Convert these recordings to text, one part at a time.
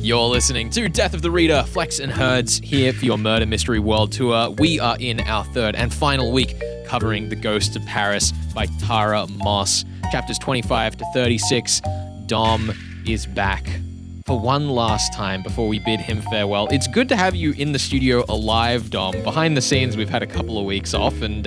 You're listening to Death of the Reader, Flex and Herds, here for your Murder Mystery World Tour. We are in our third and final week covering The Ghosts of Paris by Tara Moss. Chapters 25 to 36. Dom is back for one last time before we bid him farewell. It's good to have you in the studio alive, Dom. Behind the scenes, we've had a couple of weeks off, and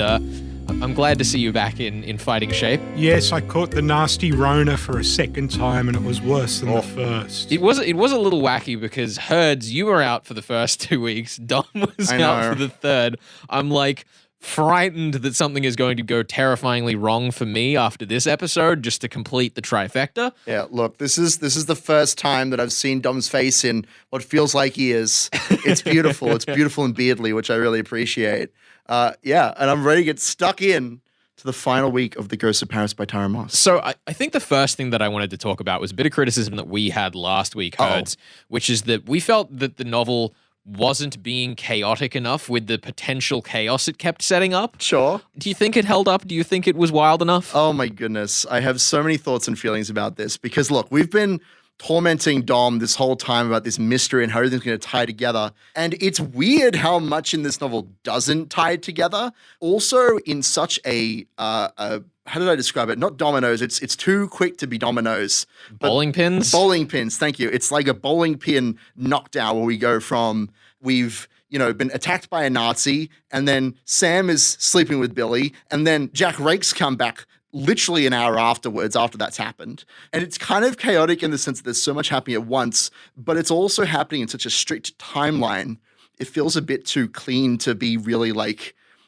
I'm glad to see you back in fighting shape. Yes, I caught the nasty Rona for a second time, and it was worse than the first. It was a little wacky because Herds, you were out for the first 2 weeks. Dom was out for the third. I'm like frightened that something is going to go terrifyingly wrong for me after this episode, just to complete the trifecta. Yeah, look, this is the first time that I've seen Dom's face in what feels like years. It's beautiful. It's beautiful and beardly, which I really appreciate. And I'm ready to get stuck in to the final week of The Ghosts of Paris by Tara Moss. So I think the first thing that I wanted to talk about was a bit of criticism that we had last week, Herds, which is that we felt that the novel wasn't being chaotic enough with the potential chaos it kept setting up. Sure. Do you think it held up? Do you think it was wild enough? Oh my goodness. I have so many thoughts and feelings about this because look, we've been tormenting Dom this whole time about this mystery and how everything's going to tie together. And it's weird how much in this novel doesn't tie together. Also in such a how did I describe it? Not dominoes. It's too quick to be dominoes. Bowling pins? Bowling pins, thank you. It's like a bowling pin knockdown where we go from we've been attacked by a Nazi, and then Sam is sleeping with Billy, and then Jack Rake's come back literally an hour afterwards after that's happened. And it's kind of chaotic in the sense that there's so much happening at once, but it's also happening in such a strict timeline. It feels a bit too clean to be really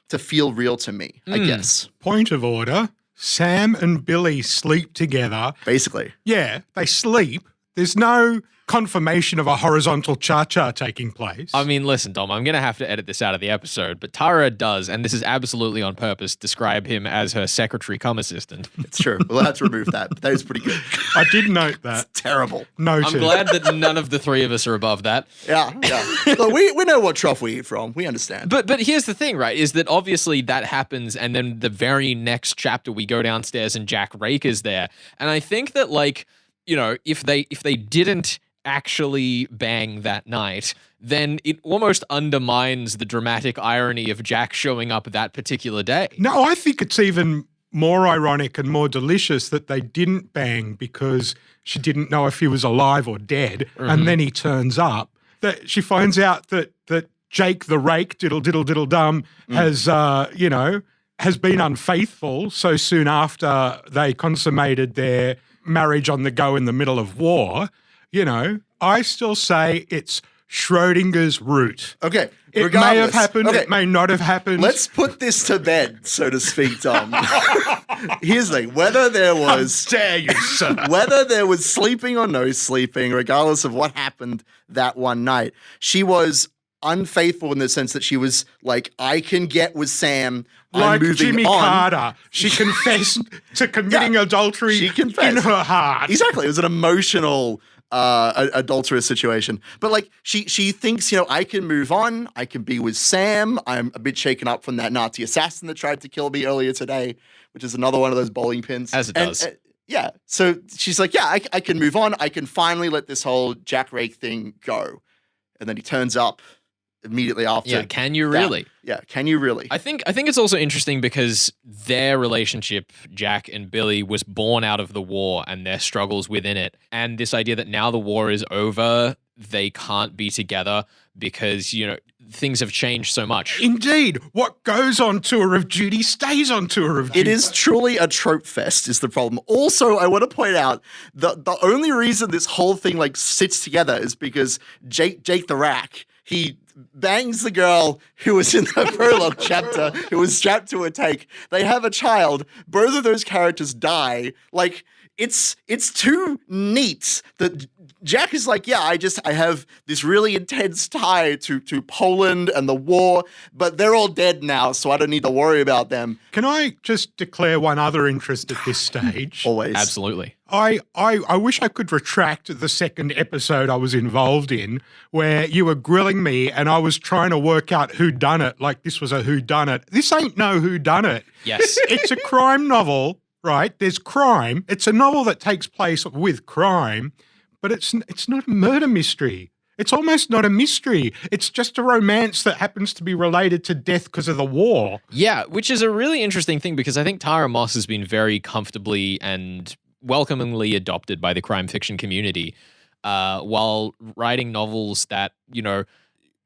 to feel real to me, I guess. Point of order. Sam and Billy sleep together. Basically. Yeah, they sleep. There's no confirmation of a horizontal cha-cha taking place. I mean, listen, Dom, I'm going to have to edit this out of the episode, but Tara does, and this is absolutely on purpose, describe him as her secretary-cum-assistant. It's true. We'll have to remove that, but that is pretty good. I did note that. It's terrible. Noted. I'm glad that none of the three of us are above that. Yeah. Look, we know what trough we eat from. We understand. But here's the thing, right, is that obviously that happens, and then the very next chapter we go downstairs and Jack Rake is there. And I think that, if they didn't actually bang that night, then it almost undermines the dramatic irony of Jack showing up that particular day. No, I think it's even more ironic and more delicious that they didn't bang because she didn't know if he was alive or dead, and then he turns up. That she finds out that Jake the Rake, diddle dum, has been unfaithful so soon after they consummated their marriage on the go in the middle of war. I still say it's Schrodinger's root. Okay. It may have happened. Okay. It may not have happened. Let's put this to bed, so to speak, Tom. Here's the thing. Whether there was... How dare you, sir? Whether there was sleeping or no sleeping, regardless of what happened that one night, she was unfaithful in the sense that she was like, I can get with Sam. Like I'm moving Jimmy on. Carter. She confessed to committing adultery in her heart. Exactly. It was an emotional... adulterous situation. But she thinks, I can move on. I can be with Sam. I'm a bit shaken up from that Nazi assassin that tried to kill me earlier today, which is another one of those bowling pins. As it does. Yeah. So she's like, I can move on. I can finally let this whole Jack Rake thing go. And then he turns up immediately after. Yeah, can you really? Yeah, can you really? I think it's also interesting because their relationship, Jack and Billy, was born out of the war and their struggles within it. And this idea that now the war is over, they can't be together because, things have changed so much. Indeed. What goes on tour of duty stays on tour of duty. It is truly a trope fest is the problem. Also, I want to point out the only reason this whole thing sits together is because Jake the Rack, he bangs the girl who was in the prologue chapter, who was strapped to a take. They have a child. Both of those characters die. It's too neat that Jack is like, I have this really intense tie to Poland and the war, but they're all dead now, so I don't need to worry about them. Can I just declare one other interest at this stage? Always. Absolutely. I wish I could retract the second episode I was involved in where you were grilling me and I was trying to work out who done it, like this was a who done it. This ain't no who done it. Yes. It's a crime novel, right? There's crime. It's a novel that takes place with crime, but it's not a murder mystery. It's almost not a mystery. It's just a romance that happens to be related to death because of the war. Yeah, which is a really interesting thing because I think Tara Moss has been very comfortably and welcomingly adopted by the crime fiction community while writing novels that,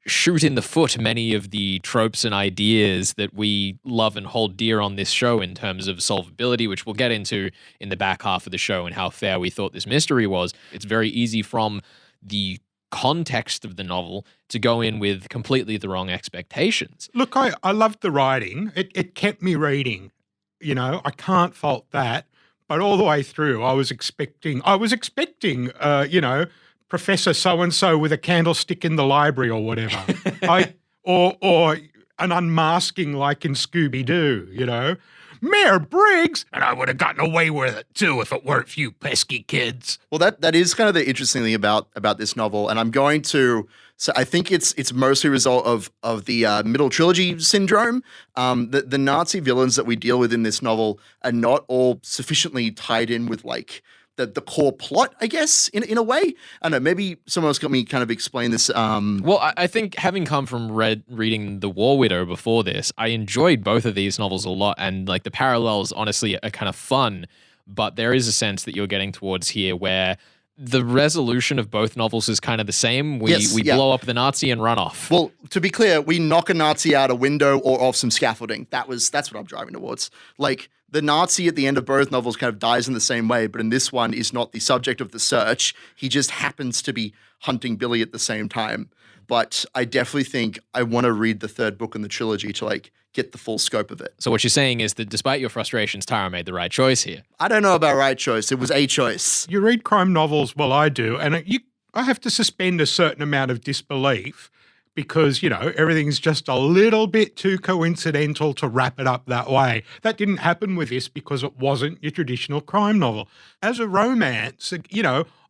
shoot in the foot many of the tropes and ideas that we love and hold dear on this show in terms of solvability, which we'll get into in the back half of the show and how fair we thought this mystery was. It's very easy from the context of the novel to go in with completely the wrong expectations. Look, I loved the writing. It kept me reading. I can't fault that. But all the way through, I was expecting, Professor so-and-so with a candlestick in the library or whatever. Or an unmasking like in Scooby-Doo, Mayor Briggs, and I would have gotten away with it too if it weren't for you pesky kids. Well, that is kind of the interesting thing about this novel, and I'm going to. So I think it's mostly a result of the middle trilogy syndrome. The Nazi villains that we deal with in this novel are not all sufficiently tied in with like the core plot, I guess, in a way. I don't know, maybe someone else got me kind of explain this. Well, I think having come from reading The War Widow before this, I enjoyed both of these novels a lot, and like the parallels honestly are kind of fun, but there is a sense that you're getting towards here where the resolution of both novels is kind of the same. We blow up the Nazi and run off. Well, to be clear, we knock a Nazi out a window or off some scaffolding. That's what I'm driving towards. Like, the Nazi at the end of both novels kind of dies in the same way, but in this one is not the subject of the search. He just happens to be hunting Billy at the same time. But I definitely think I want to read the third book in the trilogy to like get the full scope of it. So what you're saying is that despite your frustrations, Tara made the right choice here. I don't know about right choice. It was a choice. You read crime novels, well, I do, and I have to suspend a certain amount of disbelief because, everything's just a little bit too coincidental to wrap it up that way. That didn't happen with this because it wasn't your traditional crime novel. As a romance,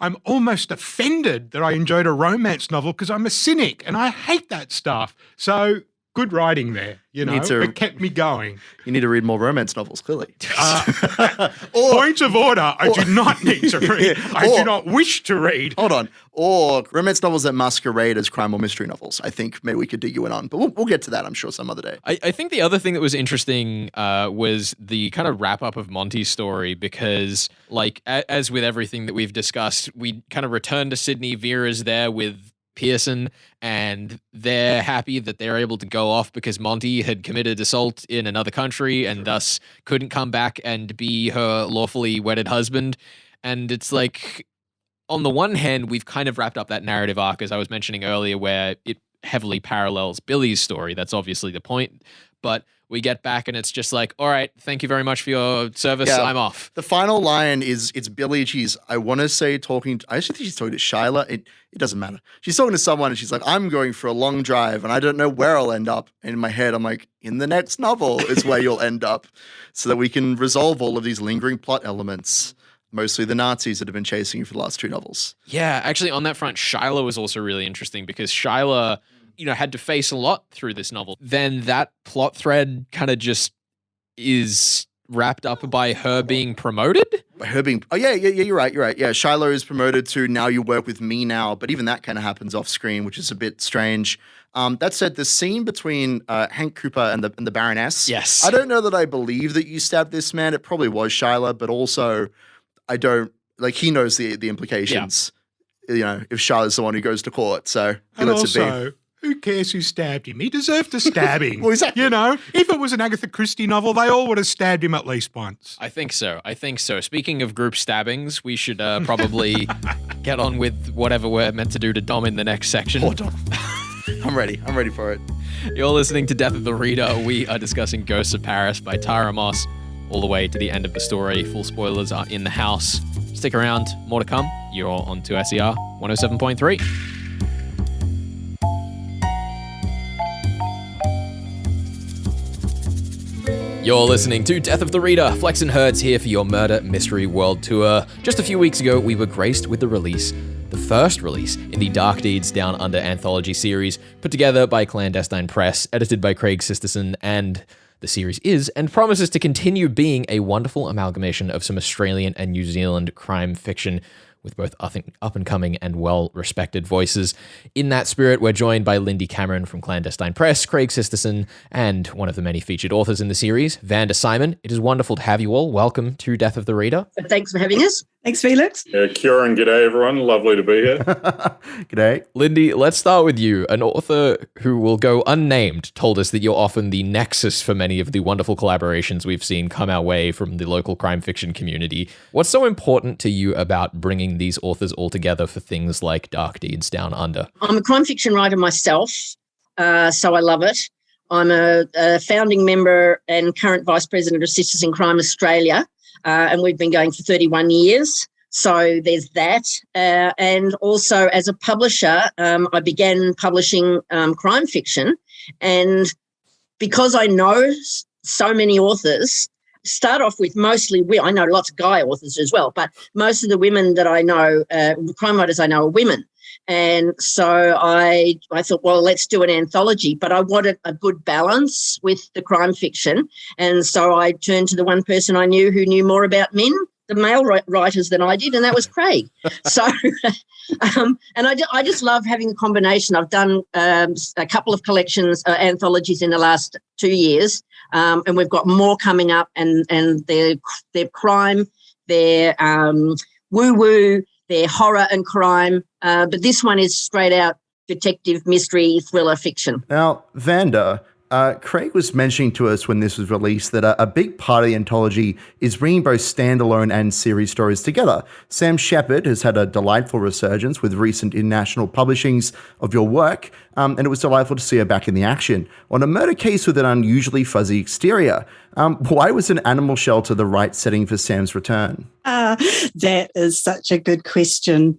I'm almost offended that I enjoyed a romance novel because I'm a cynic and I hate that stuff. So good writing there, it kept me going. You need to read more romance novels, clearly. Point of order, I do not need to read. I do not wish to read. Hold on. Or romance novels that masquerade as crime or mystery novels. I think maybe we could do you in on, but we'll get to that, I'm sure, some other day. I think the other thing that was interesting was the kind of wrap up of Monty's story because, like, as with everything that we've discussed, we kind of return to Sydney. Vera's there with Pearson, and they're happy that they're able to go off because Monty had committed assault in another country and thus couldn't come back and be her lawfully wedded husband. And it's like, on the one hand, we've kind of wrapped up that narrative arc, as I was mentioning earlier, where it heavily parallels Billy's story. That's obviously the point. But we get back and it's just like, all right, thank you very much for your service. Yeah, I'm off. The final line is, it's Billy. I want to say I actually think she's talking to Shyla. It doesn't matter. She's talking to someone and she's like, I'm going for a long drive and I don't know where I'll end up. And in my head, I'm like, in the next novel is where you'll end up so that we can resolve all of these lingering plot elements. Mostly the Nazis that have been chasing you for the last two novels. Yeah, actually on that front, Shyla was also really interesting because Shyla, had to face a lot through this novel. Then that plot thread kind of just is wrapped up by her being promoted. Yeah, you're right. Yeah, Shyla is promoted to now you work with me now, but even that kind of happens off screen, which is a bit strange. That said, the scene between Hank Cooper and the Baroness. Yes. I don't know that I believe that you stabbed this man. It probably was Shyla, but also I don't, he knows the implications. Yeah. If Shyla's the one who goes to court, so he lets it be. Who cares who stabbed him? He deserved a stabbing. Well, exactly. If it was an Agatha Christie novel, they all would have stabbed him at least once. I think so. Speaking of group stabbings, we should probably get on with whatever we're meant to do to Dom in the next section. Oh, Dom. I'm ready for it. You're listening to Death of the Reader. We are discussing Ghosts of Paris by Tara Moss all the way to the end of the story. Full spoilers are in the house. Stick around. More to come. You're on to SER 107.3. You're listening to Death of the Reader. Flex and Hertz here for your Murder Mystery World Tour. Just a few weeks ago, we were graced with the first release in the Dark Deeds Down Under anthology series, put together by Clan Destine Press, edited by Craig Sisterson, and the series is and promises to continue being a wonderful amalgamation of some Australian and New Zealand crime fiction with both up-and-coming and well-respected voices. In that spirit, we're joined by Lindy Cameron from Clan Destine Press, Craig Sisterson, and one of the many featured authors in the series, Vanda Symon. It is wonderful to have you all. Welcome to Death of the Reader. Thanks for having us. Thanks, Felix. Kieran, g'day everyone. Lovely to be here. G'day. Lindy, let's start with you. An author who will go unnamed told us that you're often the nexus for many of the wonderful collaborations we've seen come our way from the local crime fiction community. What's so important to you about bringing these authors all together for things like Dark Deeds Down Under? I'm a crime fiction writer myself, so I love it. I'm a founding member and current Vice President of Sisters in Crime Australia, and we've been going for 31 years. So there's that. And also as a publisher, I began publishing crime fiction. And because I know so many authors, start off with mostly, I know lots of guy authors as well, but most of the women that I know, crime writers I know are women. And so I thought, well, let's do an anthology, but I wanted a good balance with the crime fiction. And so I turned to the one person I knew who knew more about men, the male writers, than I did, and that was Craig. So, and I just love having a combination. I've done a couple of collections, anthologies in the last 2 years, and we've got more coming up, and they're crime, they're woo-woo, they're horror and crime, but this one is straight out detective, mystery, thriller fiction. Now, Vanda, Craig was mentioning to us when this was released that a big part of the anthology is bringing both standalone and series stories together. Sam Shepard has had a delightful resurgence with recent international publishings of your work, and it was delightful to see her back in the action. On a murder case with an unusually fuzzy exterior, why was an animal shelter the right setting for Sam's return? That is such a good question.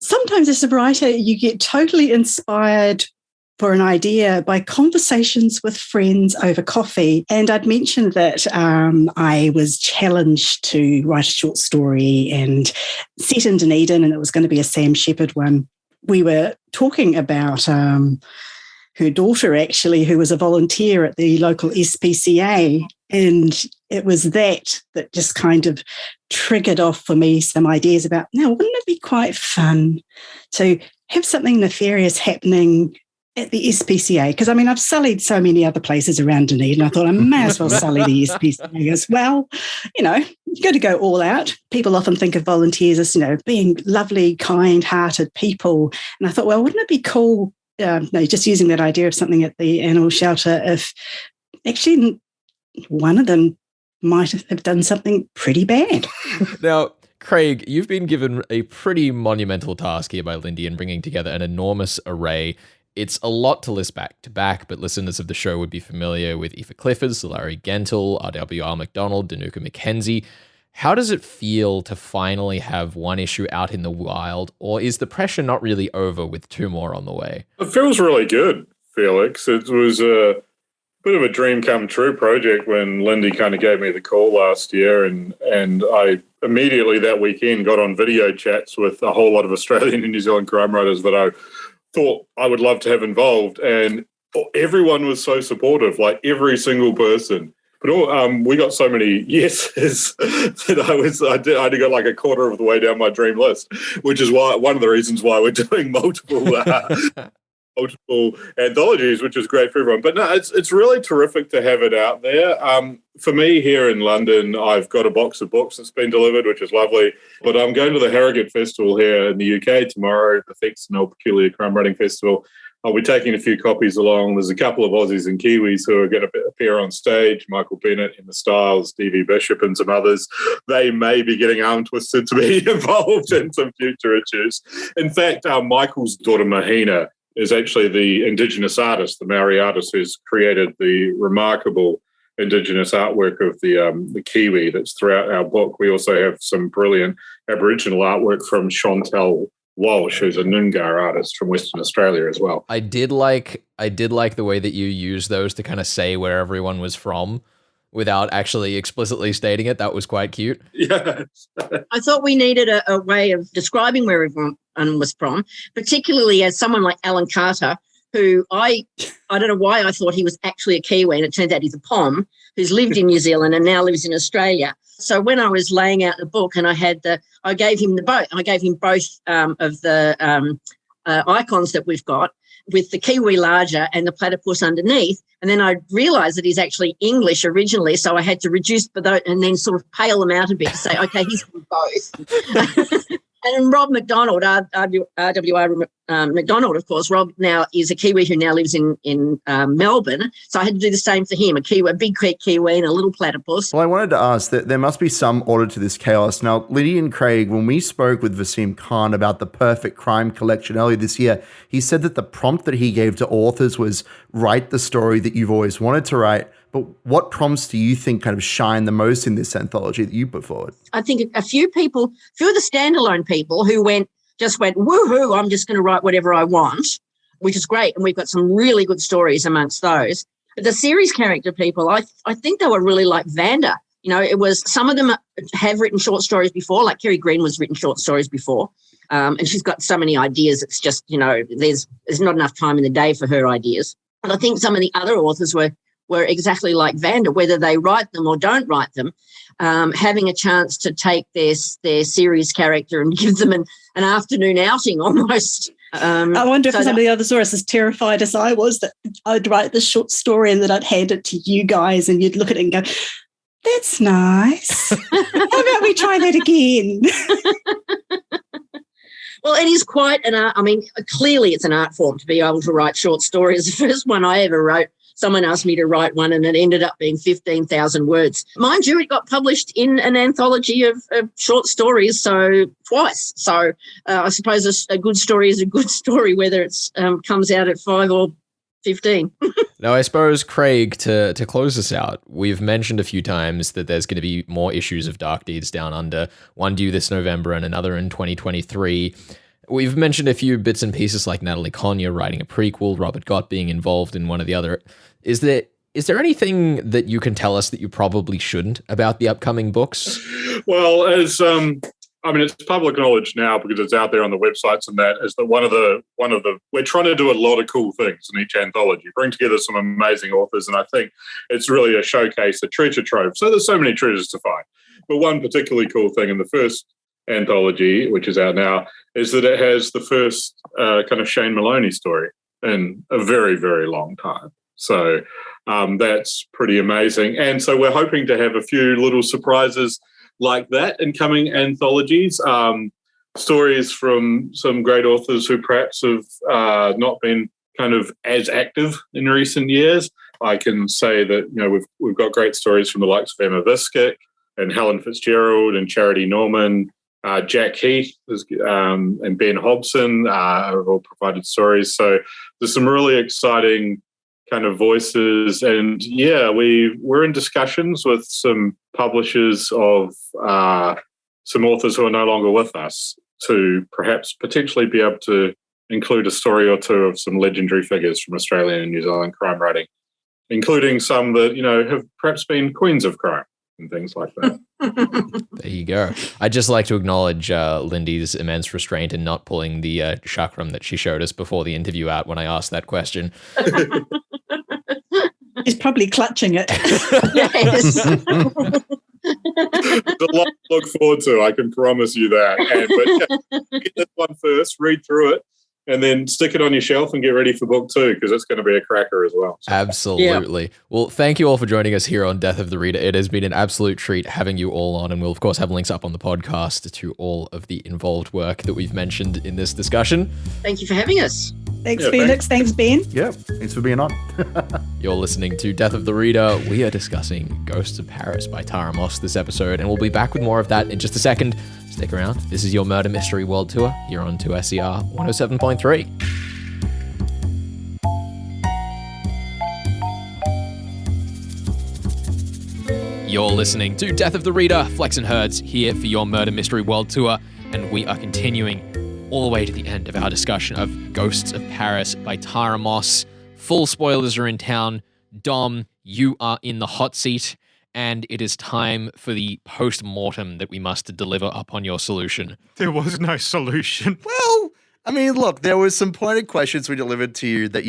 Sometimes as a writer, you get totally inspired for an idea by conversations with friends over coffee. And I'd mentioned that I was challenged to write a short story and set in Dunedin, and it was going to be a Sam Shepard one. We were talking about her daughter, actually, who was a volunteer at the local SPCA. And it was that just kind of triggered off for me some ideas about, now, wouldn't it be quite fun to have something nefarious happening at the SPCA? Because, I mean, I've sullied so many other places around Dunedin. I thought I may as well sully the SPCA as well. You know, you got to go all out. People often think of volunteers as, being lovely, kind-hearted people. And I thought, well, wouldn't it be cool, just using that idea of something at the animal shelter if actually one of them might have done something pretty bad. Now, Craig, you've been given a pretty monumental task here by Lindy in bringing together an enormous array. It's a lot to list back to back, but listeners of the show would be familiar with Aoife Clifford, Larry Gentle, R.W.R. McDonald, Danuka McKenzie. How does it feel to finally have one issue out in the wild, or is the pressure not really over with two more on the way? It feels really good, Felix. It was a bit of a dream come true project when Lindy kind of gave me the call last year, and I immediately that weekend got on video chats with a whole lot of Australian and New Zealand crime writers that I thought I would love to have involved, and everyone was so supportive, like every single person. But we got so many yeses that I only got like a quarter of the way down my dream list, which is why one of the reasons why we're doing multiple anthologies, which is great for everyone. But no, it's really terrific to have it out there. For me here in London, I've got a box of books that's been delivered, which is lovely. But I'm going to the Harrogate Festival here in the UK tomorrow, the Fix and All Peculiar Crime Writing Festival. I'll be taking a few copies along. There's a couple of Aussies and Kiwis who are going to appear on stage, Michael Bennett, Emma Stiles, D.V. Bishop and some others. They may be getting arm twisted to be involved in some future issues. In fact, Michael's daughter Mahina is actually the Indigenous artist, the Maori artist who's created the remarkable Indigenous artwork of the Kiwi that's throughout our book. We also have some brilliant Aboriginal artwork from Chantal Walsh, who's a Noongar artist from Western Australia as well. I did like the way that you used those to kind of say where everyone was from without actually explicitly stating it. That was quite cute. Yes. I thought we needed a way of describing where everyone was from, particularly as someone like Alan Carter, who I don't know why I thought he was actually a Kiwi, and it turns out he's a Pom who's lived in New Zealand and now lives in Australia. So when I was laying out the book and I gave him both of the icons that we've got, with the Kiwi larger and the platypus underneath. And then I realised that he's actually English originally, so I had to reduce both and then sort of pale them out a bit to say, okay, he's from both. And Rob McDonald, RWR McDonald, of course, Rob now is a Kiwi who now lives in Melbourne. So I had to do the same for him, a big Kiwi and a little platypus. Well, I wanted to ask that there must be some order to this chaos. Now, Liddy and Craig, when we spoke with Vasim Khan about the Perfect Crime collection earlier this year, he said that the prompt that he gave to authors was write the story that you've always wanted to write. But what prompts do you think kind of shine the most in this anthology that you put forward? I think a few of the standalone people who just went, woohoo, I'm just going to write whatever I want, which is great. And we've got some really good stories amongst those. But the series character people, I think they were really like Vanda. You know, it was, some of them have written short stories before, like Kerry Green was written short stories before. And she's got so many ideas. It's just, you know, there's not enough time in the day for her ideas. And I think some of the other authors were exactly like Vanda, whether they write them or don't write them, having a chance to take their series character and give them an afternoon outing almost. I wonder if some of the other authors, as terrified as I was, that I'd write this short story and that I'd hand it to you guys and you'd look at it and go, that's nice. How about we try that again? Well, it is quite an art. I mean, clearly it's an art form to be able to write short stories. The first one I ever wrote, someone asked me to write one and it ended up being 15,000 words. Mind you, it got published in an anthology of short stories, so twice. So I suppose a good story is a good story, whether it comes out at 5 or 15. Now, I suppose, Craig, to close this out, we've mentioned a few times that there's going to be more issues of Dark Deeds Down Under, one due this November and another in 2023. We've mentioned a few bits and pieces like Natalie Conyer writing a prequel, Robert Gott being involved in one or the other. Is there anything that you can tell us that you probably shouldn't about the upcoming books? Well, it's public knowledge now because it's out there on the websites and that is that one of the we're trying to do a lot of cool things in each anthology, bring together some amazing authors, and I think it's really a showcase, a treasure trove. So there's so many treasures to find. But one particularly cool thing in the first anthology, which is out now, is that it has the first kind of Shane Maloney story in a very, very long time. So that's pretty amazing. And so we're hoping to have a few little surprises like that in coming anthologies, stories from some great authors who perhaps have not been kind of as active in recent years. I can say that, you know, we've got great stories from the likes of Emma Viskick and Helen Fitzgerald and Charity Norman, Jack Heath and Ben Hobson have all provided stories. So there's some really exciting kind of voices. And yeah, we're in discussions with some publishers of some authors who are no longer with us to perhaps potentially be able to include a story or two of some legendary figures from Australian and New Zealand crime writing, including some that, you know, have perhaps been queens of crime and things like that. There you go. I'd just like to acknowledge Lindy's immense restraint in not pulling the chakram that she showed us before the interview out when I asked that question. He's probably clutching it. Yes. There's a lot to look forward to, I can promise you that. But get this one first, read through it, and then stick it on your shelf and get ready for book 2 because it's going to be a cracker as well. So. Absolutely. Yeah. Well, thank you all for joining us here on Death of the Reader. It has been an absolute treat having you all on, and we'll, of course, have links up on the podcast to all of the involved work that we've mentioned in this discussion. Thank you for having us. Thanks, Felix. Thanks, Ben. Yeah, thanks for being on. You're listening to Death of the Reader. We are discussing Ghosts of Paris by Tara Moss this episode, and we'll be back with more of that in just a second. Stick around. This is your Murder Mystery World Tour here on 2SER 107.3. You're listening to Death of the Reader. Flex and Herds here for your Murder Mystery World Tour, and we are continuing all the way to the end of our discussion of Ghosts of Paris by Tara Moss. Full spoilers are in town. Dom, you are in the hot seat, and it is time for the post-mortem that we must deliver upon your solution. There was no solution. Well, I mean, look, there was some pointed questions we delivered to you that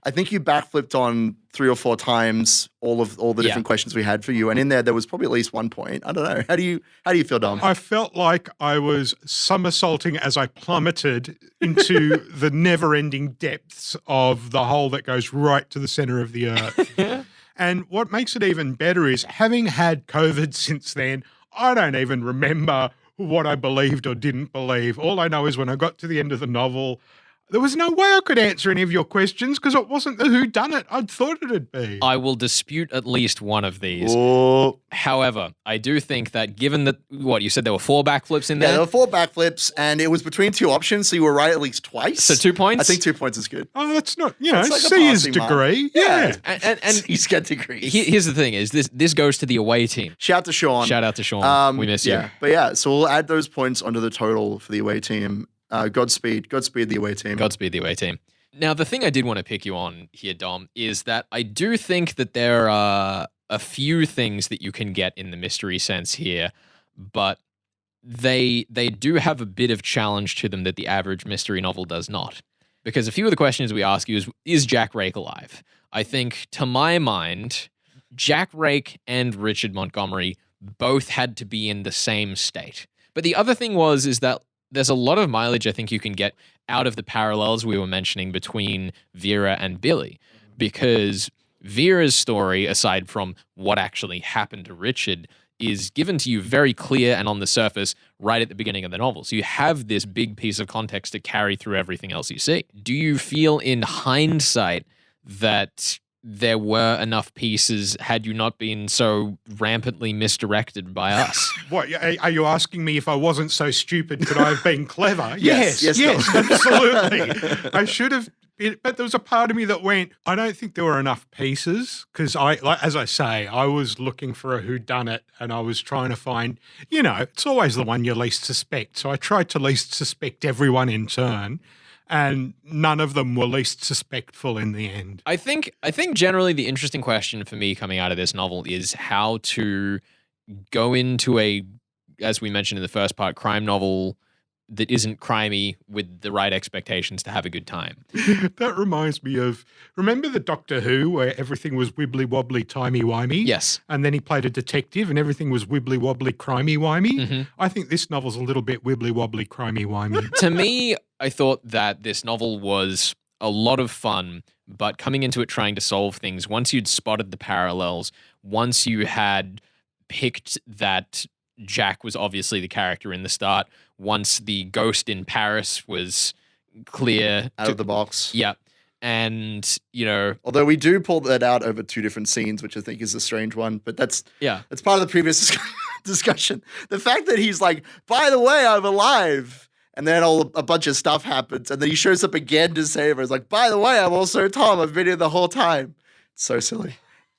I think you backflipped on 3 or 4 times all the different questions we had for you. And in there was probably at least 1 point. I don't know. How do you feel, Dom? I felt like I was somersaulting as I plummeted into the never-ending depths of the hole that goes right to the center of the earth. And what makes it even better is, having had COVID since then, I don't even remember what I believed or didn't believe. All I know is when I got to the end of the novel, there was no way I could answer any of your questions because it wasn't the whodunit I'd thought it'd be. I will dispute at least one of these. Oh. However, I do think that given that, what, you said there were 4 backflips in there? Yeah, there were 4 backflips, and it was between 2 options, so you were right at least twice. So 2 points? I think 2 points is good. Oh, that's not, It's like a C is passing mark. degree. Yeah. And He's got degrees. here's the thing is this goes to the away team. Shout to Sean. Shout out to Sean. We miss you. But yeah, so we'll add those points onto the total for the away team. Godspeed the away team. Godspeed the away team. Now, the thing I did want to pick you on here, Dom, is that I do think that there are a few things that you can get in the mystery sense here, but they do have a bit of challenge to them that the average mystery novel does not. Because a few of the questions we ask you is Jack Rake alive? I think, to my mind, Jack Rake and Richard Montgomery both had to be in the same state. But the other thing is that there's a lot of mileage I think you can get out of the parallels we were mentioning between Vera and Billie, because Vera's story, aside from what actually happened to Richard, is given to you very clear and on the surface right at the beginning of the novel. So you have this big piece of context to carry through everything else you see. Do you feel in hindsight that there were enough pieces had you not been so rampantly misdirected by us? What, are you asking me if I wasn't so stupid, could I have been clever? Yes, Absolutely. I should have been, but there was a part of me that went, I don't think there were enough pieces, because as I say, I was looking for a whodunit and I was trying to find, it's always the one you least suspect. So I tried to least suspect everyone in turn. And none of them were least suspectful in the end. I think generally the interesting question for me coming out of this novel is how to go into a, as we mentioned in the first part, crime novel that isn't crimey with the right expectations to have a good time. That reminds me of, remember the Doctor Who where everything was wibbly-wobbly, timey-wimey? Yes. And then he played a detective and everything was wibbly-wobbly, crimey-wimey? Mm-hmm. I think this novel's a little bit wibbly-wobbly, crimey-wimey. To me, I thought that this novel was a lot of fun, but coming into it trying to solve things, once you'd spotted the parallels, once you had picked that Jack was obviously the character in the start, once the ghost in Paris was clear. Out of the box. Yeah. And, Although we do pull that out over 2 different scenes, which I think is a strange one, but that's part of the previous discussion. The fact that he's like, by the way, I'm alive. And then a bunch of stuff happens. And then he shows up again to save her. It's like, by the way, I'm also Tom. I've been here the whole time. It's so silly.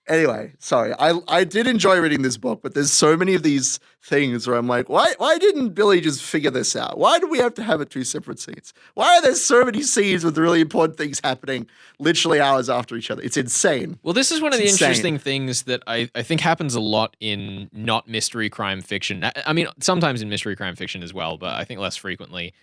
Anyway, sorry. I did enjoy reading this book, but there's so many of these things where I'm like, why didn't Billie just figure this out? Why do we have to have it 2 separate scenes? Why are there so many scenes with really important things happening literally hours after each other? It's insane. Well, this is one of the interesting things that I think happens a lot in not mystery crime fiction. I mean, sometimes in mystery crime fiction as well, but I think less frequently,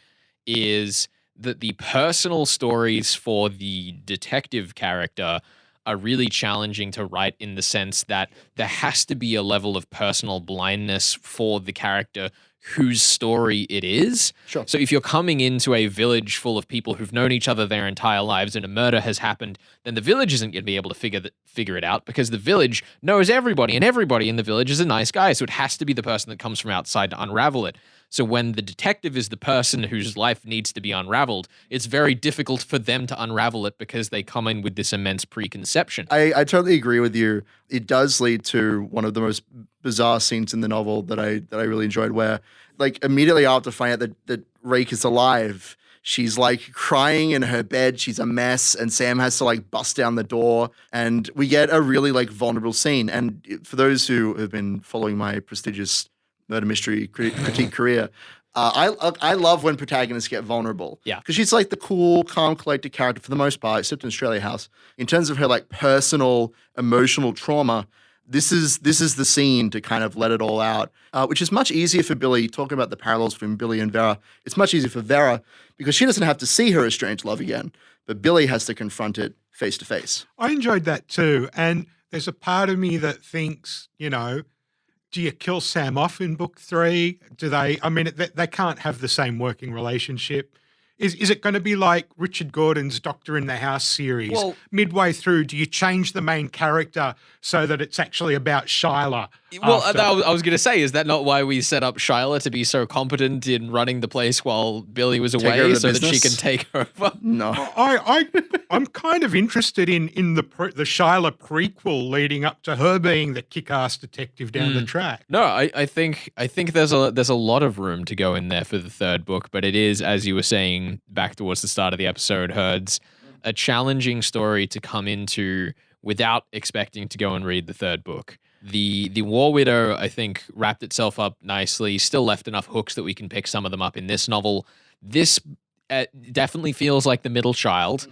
is that the personal stories for the detective character are really challenging to write in the sense that there has to be a level of personal blindness for the character whose story it is. Sure. So if you're coming into a village full of people who've known each other their entire lives and a murder has happened, then the village isn't going to be able to figure it out because the village knows everybody and everybody in the village is a nice guy. So it has to be the person that comes from outside to unravel it. So when the detective is the person whose life needs to be unraveled, it's very difficult for them to unravel it because they come in with this immense preconception. I totally agree with you. It does lead to one of the most bizarre scenes in the novel that I really enjoyed, where like immediately after finding out that Rake is alive, she's like crying in her bed. She's a mess, and Sam has to like bust down the door, and we get a really like vulnerable scene. And for those who have been following my prestigious murder mystery critique career, I love when protagonists get vulnerable. Yeah. Because she's like the cool, calm, collected character for the most part, except in Australia House. In terms of her like personal, emotional trauma, this is the scene to kind of let it all out, which is much easier for Billie. Talking about the parallels between Billie and Vera, it's much easier for Vera because she doesn't have to see her estranged love again, but Billie has to confront it face to face. I enjoyed that too. And there's a part of me that thinks, do you kill Sam off in book 3? Do they? I mean, they can't have the same working relationship. Is it going to be like Richard Gordon's Doctor in the House series? Well- midway through, do you change the main character so that it's actually about Shyla? Well, after? I was going to say, is that not why we set up Shyla to be so competent in running the place while Billie was over away, the so that she business? can take over? No. I'm kind of interested in the Shyla prequel leading up to her being the kick-ass detective down the track. No, I think there's a lot of room to go in there for the third book, but it is, as you were saying back towards the start of the episode, Herds, a challenging story to come into without expecting to go and read the third book. The War Widow, I think, wrapped itself up nicely, still left enough hooks that we can pick some of them up in this novel. This definitely feels like the middle child,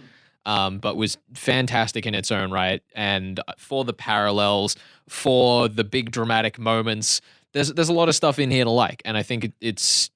but was fantastic in its own right. And for the parallels, for the big dramatic moments, there's a lot of stuff in here to like. And I think it's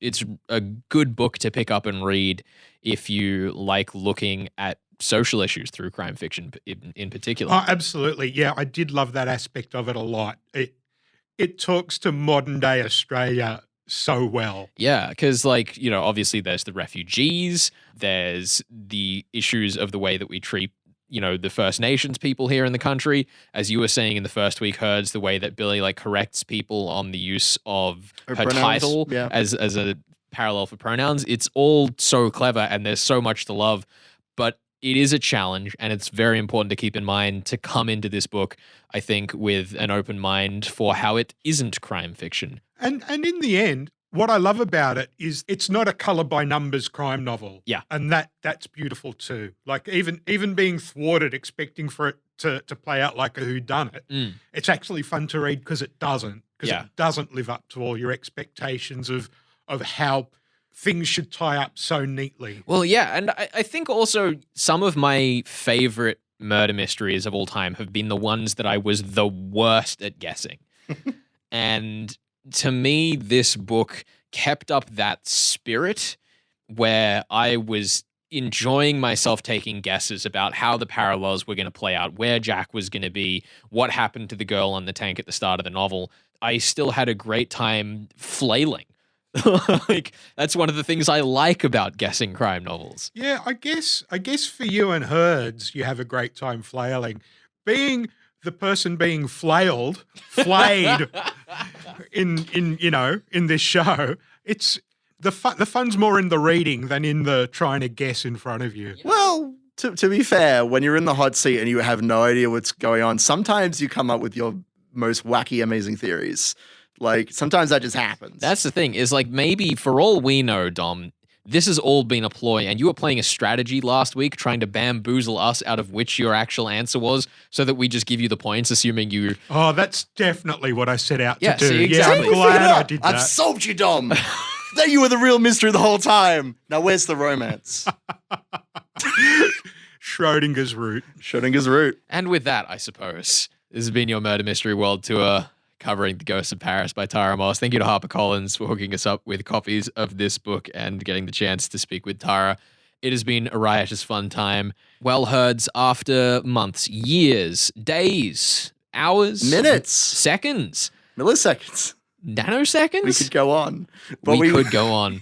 a good book to pick up and read if you like looking at social issues through crime fiction in particular. Oh, absolutely. Yeah, I did love that aspect of it a lot. It talks to modern day Australia so well. Yeah, because obviously there's the refugees, there's the issues of the way that we treat, the First Nations people here in the country. As you were saying in the first week, Herds, the way that Billie corrects people on the use of her pronouns, title yeah. as a parallel for pronouns. It's all so clever and there's so much to love, but it is a challenge, and it's very important to keep in mind to come into this book, I think, with an open mind for how it isn't crime fiction. And in the end, what I love about it is it's not a color by numbers crime novel. Yeah. And that's beautiful too. Like even being thwarted, expecting for it to play out like a whodunit, it's actually fun to read because it doesn't. Because Yeah. it doesn't live up to all your expectations of how things should tie up so neatly. Well, yeah, and I think also some of my favorite murder mysteries of all time have been the ones that I was the worst at guessing. And to me, this book kept up that spirit where I was enjoying myself taking guesses about how the parallels were going to play out, where Jack was going to be, what happened to the girl on the tank at the start of the novel. I still had a great time flailing. That's one of the things I like about guessing crime novels. Yeah, I guess for you and Herds, you have a great time flailing. Being the person being flayed in this show, it's the fun's more in the reading than in the trying to guess in front of you. Well, to be fair, when you're in the hot seat and you have no idea what's going on, sometimes you come up with your most wacky, amazing theories. Sometimes that just happens. That's the thing, is maybe for all we know, Dom, this has all been a ploy, and you were playing a strategy last week trying to bamboozle us out of which your actual answer was so that we just give you the points, assuming you... Oh, that's definitely what I set out Yeah, to do. see, exactly. Yeah, I'm glad I did that. I've solved you, Dom. That you were the real mystery the whole time. Now where's the romance? Schrodinger's root. Schrodinger's root. And with that, I suppose, this has been your Murder Mystery World Tour covering The Ghosts of Paris by Tara Moss. Thank you to HarperCollins for hooking us up with copies of this book and getting the chance to speak with Tara. It has been a riotous fun time. Well, Herds, after months, years, days, hours, Minutes. seconds, Milliseconds. nanoseconds. We could go on. We could go on.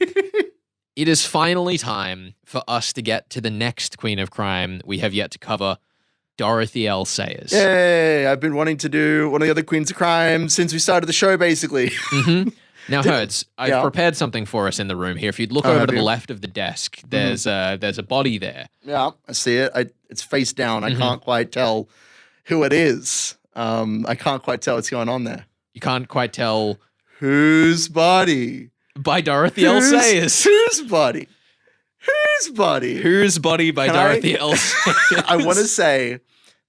It is finally time for us to get to the next Queen of Crime we have yet to cover, Dorothy L. Sayers. Yay, I've been wanting to do one of the other Queens of Crime since we started the show, basically. Now, Herds, I've prepared something for us in the room here. If you'd look over to the left of the desk, there's a body there. Yeah, I see it. It's face down. I can't quite tell who it is. I can't quite tell what's going on there. You can't quite tell. Whose body? By Dorothy L. Sayers. Whose body? Whose body? Whose Body by Can Dorothy L. Sayers. I want to say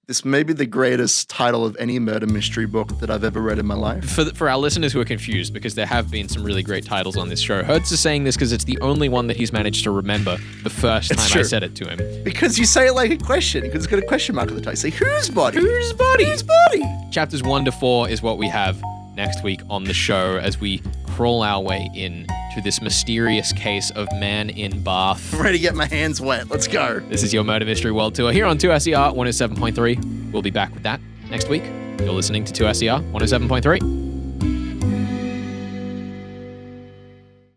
This may be the greatest title of any murder mystery book that I've ever read in my life. For our listeners who are confused, because there have been some really great titles on this show, Hertz is saying this because it's the only one that he's managed to remember the first time I said it to him. Because you say it like a question, because it's got a question mark at the top. You say, whose body? Whose body? Whose body? Chapters 1 to 4 is what we have next week on the show as we crawl our way in to this mysterious case of man in bath. I'm ready to get my hands wet. Let's go. This is your Murder Mystery World Tour here on 2SER 107.3. We'll be back with that next week. You're listening to 2SER 107.3.